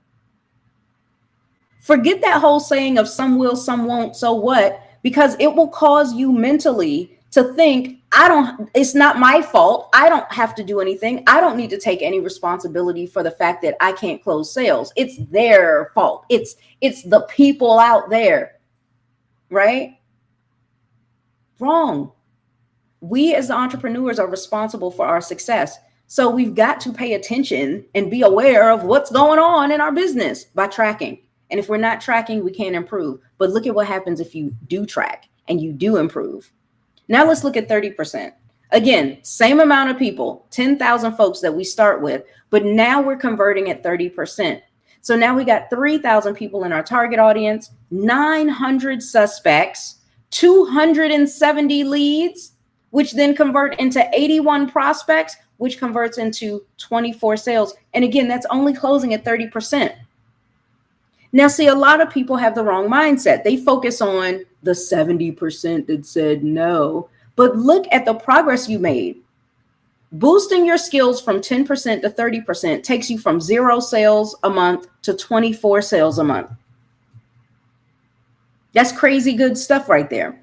Forget that whole saying of some will, some won't, so what? Because it will cause you mentally to think, it's not my fault. I don't have to do anything. I don't need to take any responsibility for the fact that I can't close sales. It's their fault. It's the people out there. Right? Wrong. We as the entrepreneurs are responsible for our success. So we've got to pay attention and be aware of what's going on in our business by tracking. And if we're not tracking, we can't improve. But look at what happens if you do track and you do improve. Now let's look at 30%. Again, same amount of people, 10,000 folks that we start with, but now we're converting at 30%. So now we got 3,000 people in our target audience, 900 suspects, 270 leads, which then convert into 81 prospects, which converts into 24 sales. And again, that's only closing at 30%. Now, see, a lot of people have the wrong mindset. They focus on the 70% that said no, but look at the progress you made. Boosting your skills from 10% to 30% takes you from 0 sales a month to 24 sales a month. That's crazy good stuff right there.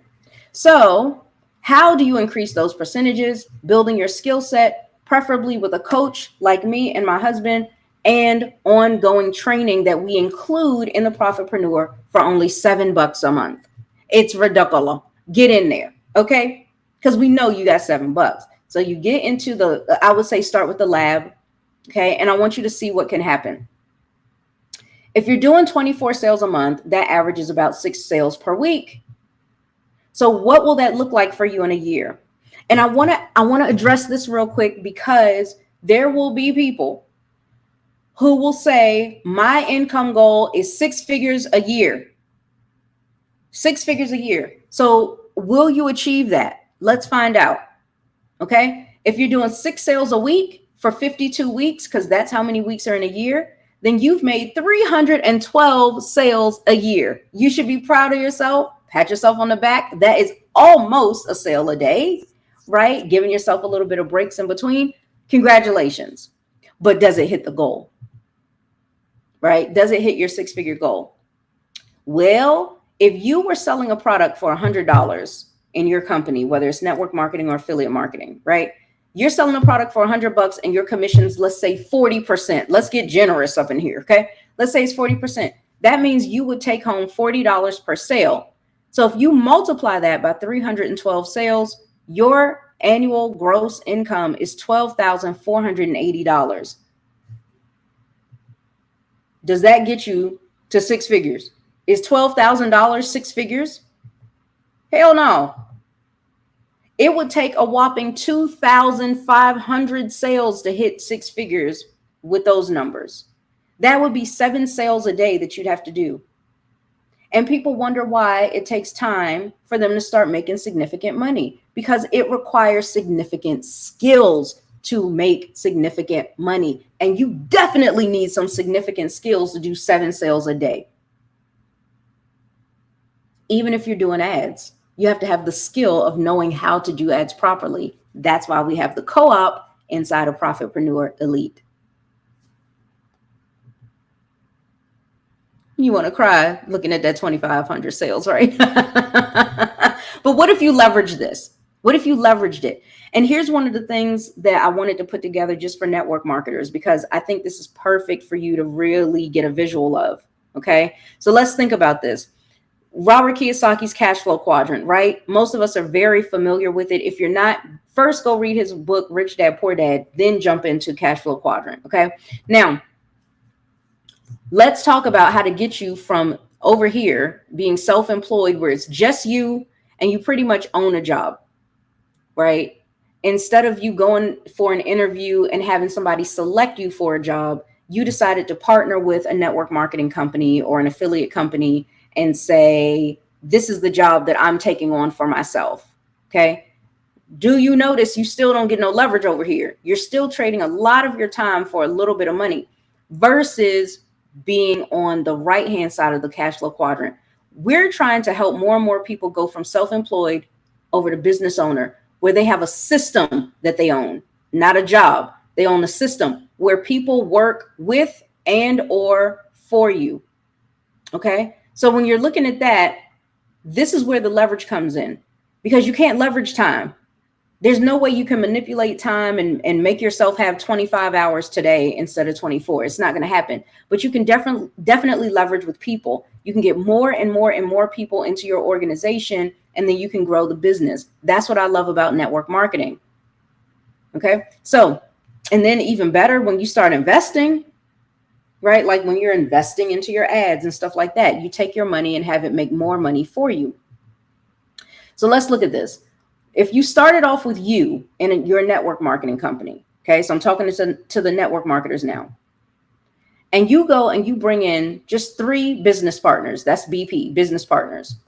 So how do you increase those percentages? Building your skill set, preferably with a coach like me and my husband, and ongoing training that we include in the Profitpreneur for only $7 a month. It's ridiculous. Get in there, okay? Because we know you got $7. So you get into the, I would say start with the lab, okay? And I want you to see what can happen. If you're doing 24 sales a month, that averages about 6 sales per week. So what will that look like for you in a year? And I want to address this real quick, because there will be people who will say, my income goal is 6 figures a year. 6 figures a year. So will you achieve that? Let's find out. Okay. If you're doing 6 sales a week for 52 weeks, because that's how many weeks are in a year, then you've made 312 sales a year. You should be proud of yourself. Pat yourself on the back. That is almost a sale a day, right? Giving yourself a little bit of breaks in between. Congratulations. But does it hit the goal? Right? Does it hit your 6-figure goal? Well, if you were selling a product for $100 in your company, whether it's network marketing or affiliate marketing, right? You're selling a product for $100 and your commissions, let's say 40%. Let's get generous up in here, okay? Let's say it's 40%. That means you would take home $40 per sale. So if you multiply that by 312 sales, your annual gross income is $12,480. Does that get you to 6 figures? Is $12,000 6 figures? Hell no. It would take a whopping 2,500 sales to hit 6 figures with those numbers. That would be 7 sales a day that you'd have to do. And people wonder why it takes time for them to start making significant money, because it requires significant skills to make significant money. And you definitely need some significant skills to do 7 sales a day. Even if you're doing ads, you have to have the skill of knowing how to do ads properly. That's why we have the co-op inside of Profitpreneur Elite. You want to cry looking at that 2,500 sales, right? But what if you leverage this? What if you leveraged it? And here's one of the things that I wanted to put together just for network marketers, because I think this is perfect for you to really get a visual of. Okay, so let's think about this. Robert Kiyosaki's cash flow quadrant, right? Most of us are very familiar with it. If you're not, first go read his book, Rich Dad, Poor Dad, then jump into cash flow quadrant. Okay. Now, let's talk about how to get you from over here being self-employed, where it's just you and you pretty much own a job, right? Instead of you going for an interview and having somebody select you for a job, you decided to partner with a network marketing company or an affiliate company and say, this is the job that I'm taking on for myself. Okay. Do you notice you still don't get no leverage over here? You're still trading a lot of your time for a little bit of money versus being on the right-hand side of the cash flow quadrant. We're trying to help more and more people go from self-employed over to business owner, where they have a system that they own, not a job. They own a system where people work with and or for you. Okay. So when you're looking at that, this is where the leverage comes in, because you can't leverage time. There's no way you can manipulate time and make yourself have 25 hours today instead of 24. It's not going to happen. But you can definitely leverage with people. You can get more and more and more people into your organization, and then you can grow the business. That's what I love about network marketing. Okay. So, and then even better when you start investing, right? Like when you're investing into your ads and stuff like that, you take your money and have it make more money for you. So let's look at this. If you started off with you and your network marketing company, okay, so I'm talking to the network marketers now, and you go and you bring in just 3 business partners, that's BP, business partners.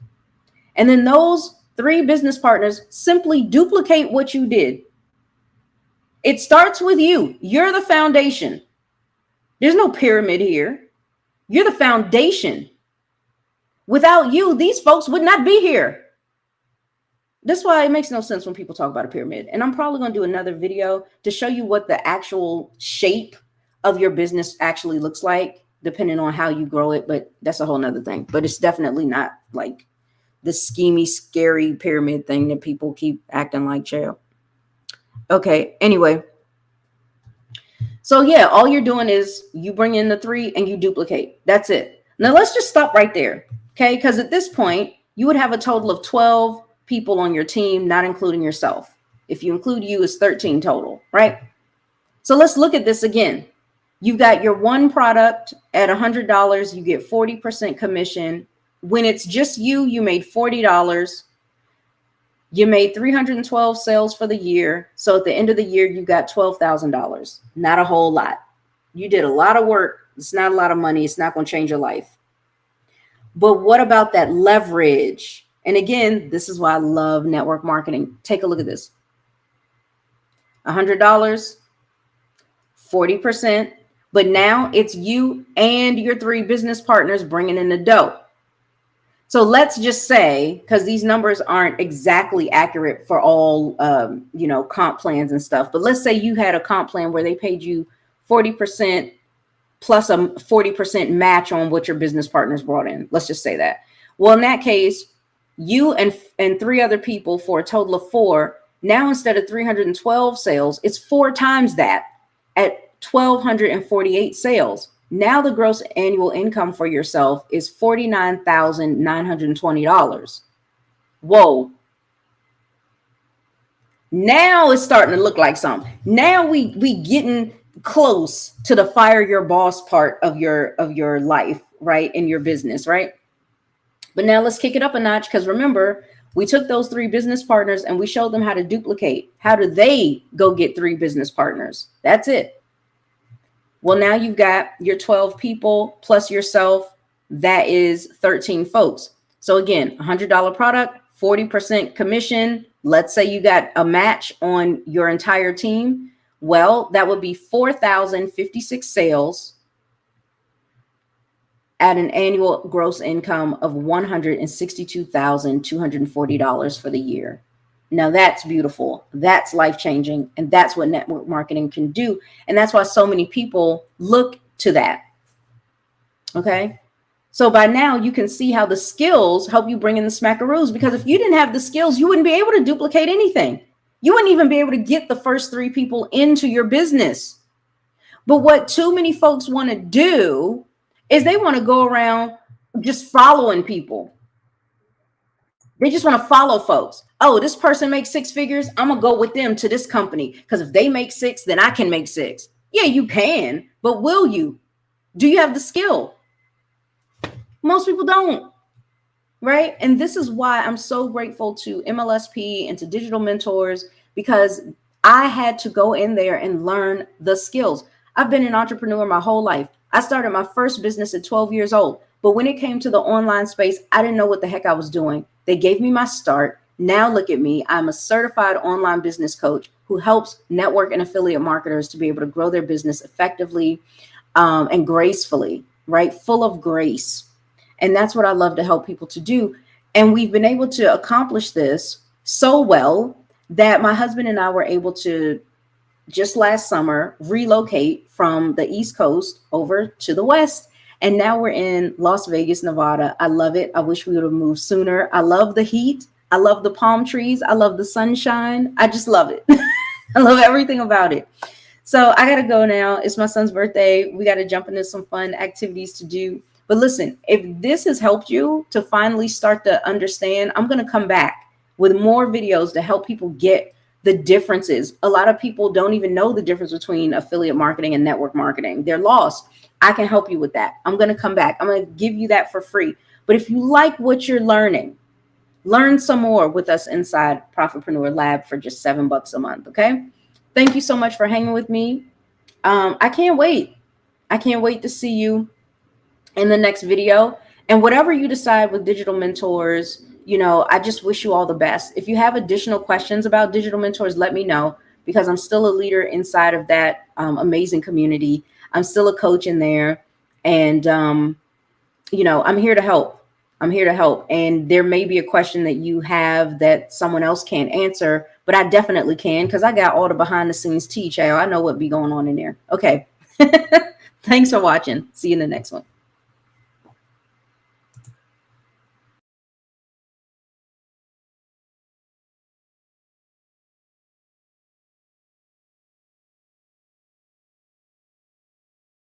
And then those 3 business partners simply duplicate what you did. It starts with you. You're the foundation. There's no pyramid here. You're the foundation. Without you, these folks would not be here. That's why it makes no sense when people talk about a pyramid. And I'm probably going to do another video to show you what the actual shape of your business actually looks like. depending on how you grow it, but that's a whole nother thing. But it's definitely not like the schemy, scary pyramid thing that people keep acting like, child. Okay, anyway. So yeah, all you're doing is you bring in the 3 and you duplicate. That's it. Now let's just stop right there. Okay, because at this point, you would have a total of 12 people on your team, not including yourself. If you include you, it's 13 total, right? So let's look at this again. You've got your one product at $100, you get 40% commission. When it's just you, you made $40. You made 312 sales for the year. So at the end of the year, you got $12,000. Not a whole lot. You did a lot of work. It's not a lot of money. It's not going to change your life. But what about that leverage? And again, this is why I love network marketing. Take a look at this. $100, 40%. But now it's you and your 3 business partners bringing in the dough. So let's just say, because these numbers aren't exactly accurate for all, comp plans and stuff, but let's say you had a comp plan where they paid you 40% plus a 40% match on what your business partners brought in. Let's just say that. Well, in that case, you and 3 other people for a total of 4. Now, instead of 312 sales, it's 4 times that at 1,248 sales. Now the gross annual income for yourself is $49,920. Whoa. Now it's starting to look like something. Now we getting close to the fire your boss part of your life, right? In your business, right? But now let's kick it up a notch, because remember, we took those 3 business partners and we showed them how to duplicate. How do they go get 3 business partners? That's it. Well, now you've got your 12 people plus yourself. That is 13 folks. So again, $100 product, 40% commission. Let's say you got a match on your entire team. Well, that would be 4,056 sales at an annual gross income of $162,240 for the year. Now that's beautiful. That's life-changing. And that's what network marketing can do. And that's why so many people look to that. Okay. So by now you can see how the skills help you bring in the smackaroos, because if you didn't have the skills, you wouldn't be able to duplicate anything. You wouldn't even be able to get the first 3 people into your business. But what too many folks want to do is they want to go around just following people. They just want to follow folks. Oh, this person makes 6 figures. I'm going to go with them to this company, because if they make 6, then I can make 6. Yeah, you can. But will you? Do you have the skill? Most people don't. Right. And this is why I'm so grateful to MLSP and to digital mentors, because I had to go in there and learn the skills. I've been an entrepreneur my whole life. I started my first business at 12 years old. But when it came to the online space, I didn't know what the heck I was doing. They gave me my start. Now look at me. I'm a certified online business coach who helps network and affiliate marketers to be able to grow their business effectively and gracefully, right? Full of grace. And that's what I love to help people to do. And we've been able to accomplish this so well that my husband and I were able to, just last summer, relocate from the East Coast over to the West. And now we're in Las Vegas, Nevada. I love it. I wish we would have moved sooner. I love the heat. I love the palm trees. I love the sunshine. I just love it. I love everything about it. So I got to go now. It's my son's birthday. We got to jump into some fun activities to do. But listen, if this has helped you to finally start to understand, I'm going to come back with more videos to help people get the differences. A lot of people don't even know the difference between affiliate marketing and network marketing. They're lost. I can help you with that. I'm going to come back. I'm going to give you that for free. But if you like what you're learning, learn some more with us inside Profitpreneur Lab for just $7 a month. Okay. Thank you so much for hanging with me. I can't wait. I can't wait to see you in the next video. And whatever you decide with digital mentors, I just wish you all the best. If you have additional questions about digital mentors, let me know, because I'm still a leader inside of that amazing community. I'm still a coach in there, and, I'm here to help. I'm here to help. And there may be a question that you have that someone else can't answer, but I definitely can, because I got all the behind the scenes tea, child. I know what be going on in there. Okay. Thanks for watching. See you in the next one.